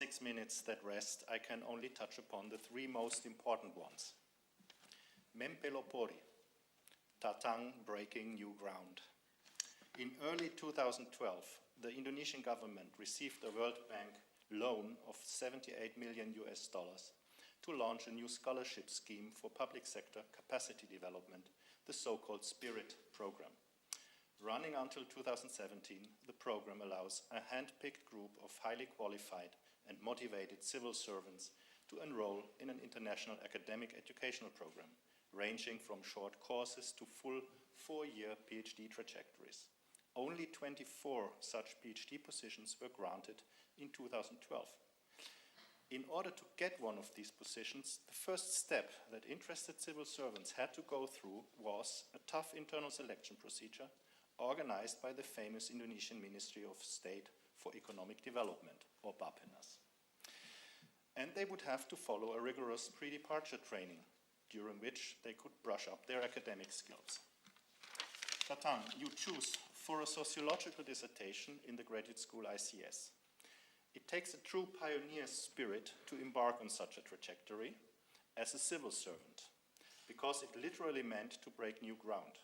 6 minutes that rest, I can only touch upon the three most important ones. Mempelopori, Tatang breaking new ground. In early 2012, the Indonesian government received a World Bank loan of 78 million US dollars to launch a new scholarship scheme for public sector capacity development, the so-called SPIRIT program. Running until 2017, the program allows a hand-picked group of highly qualified and motivated civil servants to enroll in an international academic educational program, ranging from short courses to full 4-year PhD trajectories. Only 24 such PhD positions were granted in 2012. In order to get one of these positions, the first step that interested civil servants had to go through was a tough internal selection procedure organized by the famous Indonesian Ministry of State for Economic Development, or Bappenas. And they would have to follow a rigorous pre-departure training, during which they could brush up their academic skills. Tatang, you choose for a sociological dissertation in the graduate school ICS. It takes a true pioneer spirit to embark on such a trajectory as a civil servant, because it literally meant to break new ground.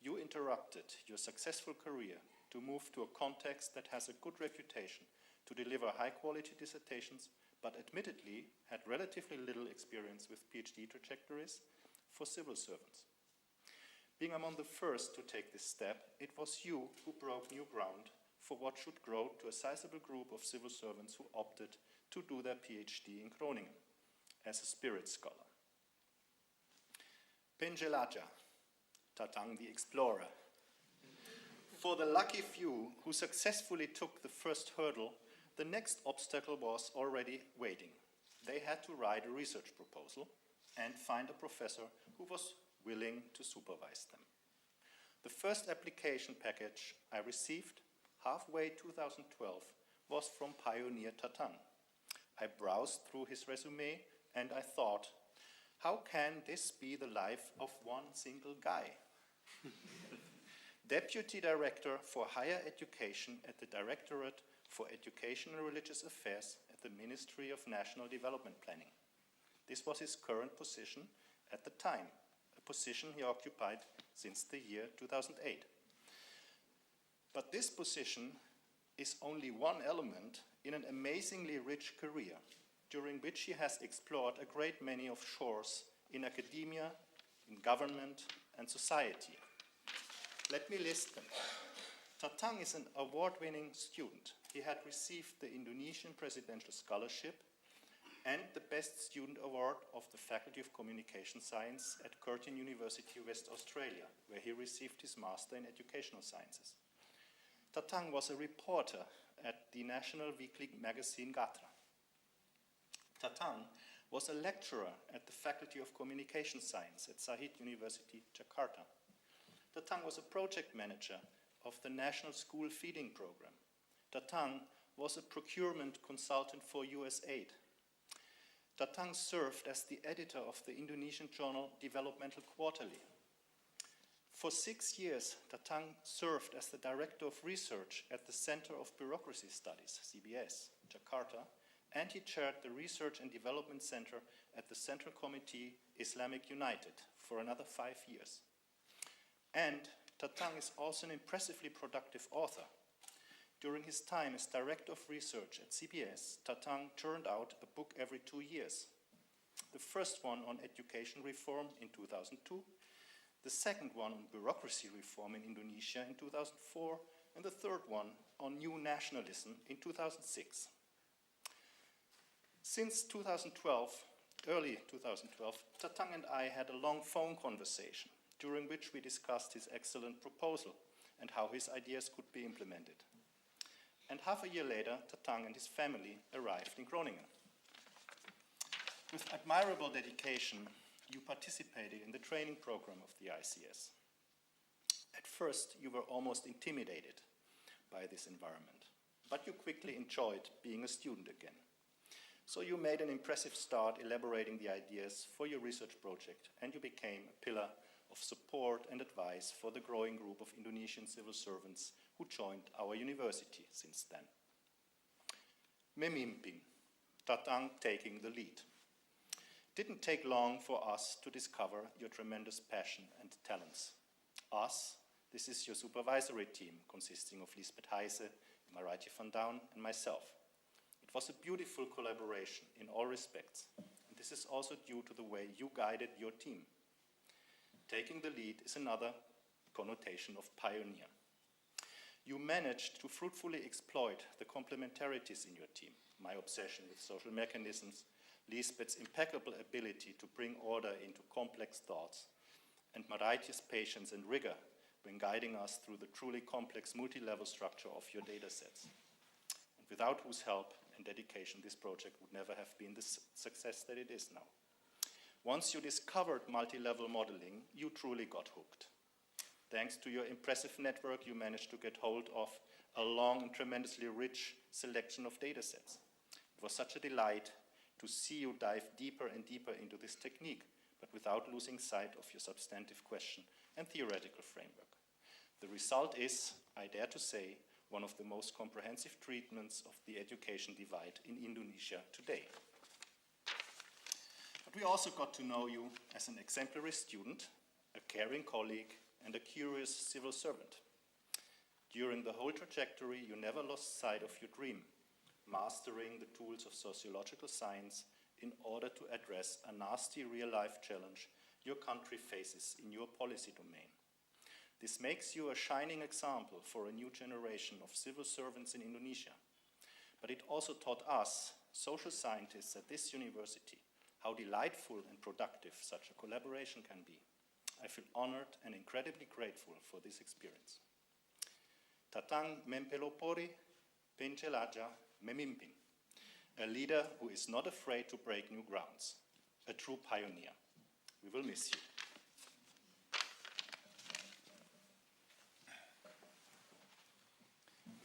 You interrupted your successful career to move to a context that has a good reputation to deliver high-quality dissertations, but admittedly had relatively little experience with PhD trajectories for civil servants. Being among the first to take this step, it was you who broke new ground for what should grow to a sizable group of civil servants who opted to do their PhD in Groningen as a spirit scholar. Penjelaja, Tatang the explorer. For the lucky few who successfully took the first hurdle, the next obstacle was already waiting. They had to write a research proposal and find a professor who was willing to supervise them. The first application package I received halfway 2012 was from pioneer Tatang. I browsed through his resume and I thought, how can this be the life of one single guy? Deputy Director for Higher Education at the Directorate for Education and Religious Affairs at the Ministry of National Development Planning. This was his current position at the time, a position he occupied since the year 2008. But this position is only one element in an amazingly rich career, during which he has explored a great many of shores in academia, in government, and society. Let me list them. Tatang is an award-winning student. He had received the Indonesian Presidential Scholarship and the Best Student Award of the Faculty of Communication Science at Curtin University, West Australia, where he received his Master in Educational Sciences. Tatang was a reporter at the national weekly magazine Gatra. Tatang was a lecturer at the Faculty of Communication Science at Sahid University, Jakarta. Tatang was a project manager of the National School Feeding Program. Tatang was a procurement consultant for USAID. Tatang served as the editor of the Indonesian journal Developmental Quarterly. For 6 years, Tatang served as the Director of Research at the Center of Bureaucracy Studies, CBS, Jakarta, and he chaired the Research and Development Center at the Central Committee Islamic United for another 5 years. And Tatang is also an impressively productive author. During his time as Director of Research at CBS, Tatang turned out a book every 2 years. The first one on education reform in 2002, the second one on bureaucracy reform in Indonesia in 2004, and the third one on new nationalism in 2006. Since 2012, early 2012, Tatang and I had a long phone conversation during which we discussed his excellent proposal and how his ideas could be implemented. And half a year later, Tatang and his family arrived in Groningen. With admirable dedication, you participated in the training program of the ICS. At first, you were almost intimidated by this environment, but you quickly enjoyed being a student again. So you made an impressive start elaborating the ideas for your research project, and you became a pillar of support and advice for the growing group of Indonesian civil servants who joined our university since then. Memimping, Tatang taking the lead. It didn't take long for us to discover your tremendous passion and talents. Us, this is your supervisory team, consisting of Lisbeth Heise, Marietje van Down, and myself. It was a beautiful collaboration in all respects, and this is also due to the way you guided your team. Taking the lead is another connotation of pioneer. You managed to fruitfully exploit the complementarities in your team, my obsession with social mechanisms, Lisbeth's impeccable ability to bring order into complex thoughts, and Marietje's patience and rigor when guiding us through the truly complex multi-level structure of your datasets, and without whose help and dedication this project would never have been the success that it is now. Once you discovered multi-level modeling, you truly got hooked. Thanks to your impressive network, you managed to get hold of a long and tremendously rich selection of datasets. It was such a delight to see you dive deeper and deeper into this technique, but without losing sight of your substantive question and theoretical framework. The result is, I dare to say, one of the most comprehensive treatments of the education divide in Indonesia today. But we also got to know you as an exemplary student, a caring colleague, and a curious civil servant. During the whole trajectory, you never lost sight of your dream, mastering the tools of sociological science in order to address a nasty real-life challenge your country faces in your policy domain. This makes you a shining example for a new generation of civil servants in Indonesia. But it also taught us, social scientists at this university, how delightful and productive such a collaboration can be. I feel honored and incredibly grateful for this experience. Tatang mempelopori penjelaja memimpin, a leader who is not afraid to break new grounds, a true pioneer. We will miss you.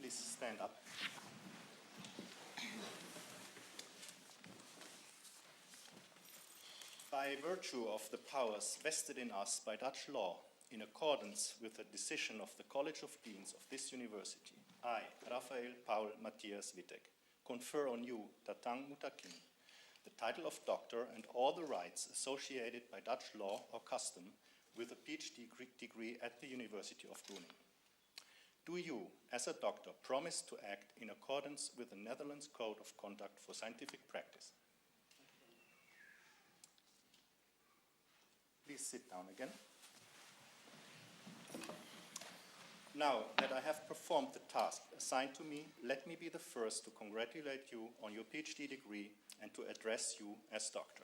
Please stand up. By virtue of the powers vested in us by Dutch law, in accordance with the decision of the College of Deans of this university, I, Raphael Paul Matthias Wittek, confer on you, Tatang Mutakin, the title of doctor and all the rights associated by Dutch law or custom with a PhD degree at the University of Groningen. Do you, as a doctor, promise to act in accordance with the Netherlands Code of Conduct for Scientific Practice? Please sit down again. Now that I have performed the task assigned to me, let me be the first to congratulate you on your PhD degree and to address you as doctor.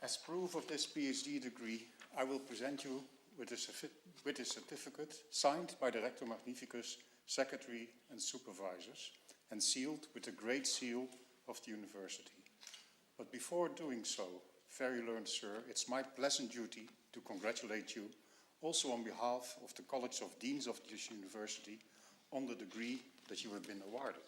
As proof of this PhD degree, I will present you with a certificate signed by the Rector Magnificus, Secretary and Supervisors, and sealed with the Great Seal of the University. But before doing so, very learned sir, it's my pleasant duty to congratulate you, also on behalf of the College of Deans of this university, on the degree that you have been awarded.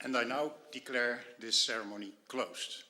And I now declare this ceremony closed.